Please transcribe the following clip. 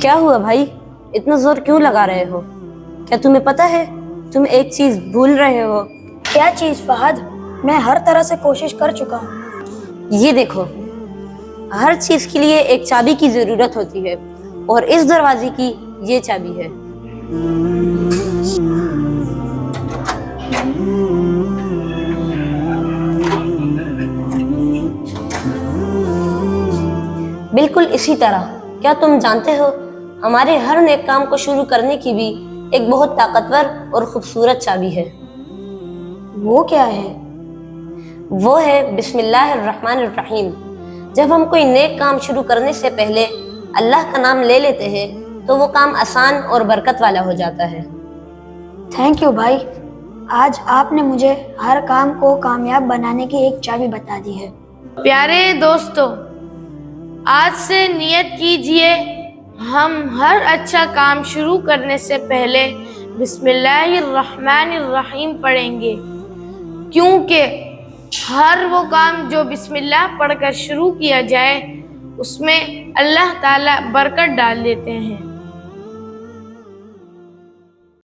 کیا ہوا بھائی؟ اتنا زور کیوں لگا رہے ہو؟ کیا تمہیں پتہ ہے تم ایک چیز بھول رہے ہو؟ کیا چیز فہد؟ میں ہر طرح سے کوشش کر چکا ہوں۔ یہ دیکھو، ہر چیز کے لیے ایک چابی کی ضرورت ہوتی ہے، اور اس دروازے کی یہ چابی ہے۔ بالکل اسی طرح، کیا تم جانتے ہو ہمارے ہر نیک کام کو شروع کرنے کی بھی ایک بہت طاقتور اور خوبصورت چابی ہے۔ وہ کیا ہے؟ وہ ہے بسم اللہ الرحمن الرحیم۔ جب ہم کوئی نیک کام شروع کرنے سے پہلے اللہ کا نام لے لیتے ہیں تو وہ کام آسان اور برکت والا ہو جاتا ہے۔ تھینک یو بھائی، آج آپ نے مجھے ہر کام کو کامیاب بنانے کی ایک چابی بتا دی ہے۔ پیارے دوستو، آج سے نیت کیجئے ہم ہر اچھا کام شروع کرنے سے پہلے بسم اللہ الرحمن الرحیم پڑھیں گے، کیونکہ ہر وہ کام جو بسم اللہ پڑھ کر شروع کیا جائے اس میں اللہ تعالیٰ برکت ڈال دیتے ہیں۔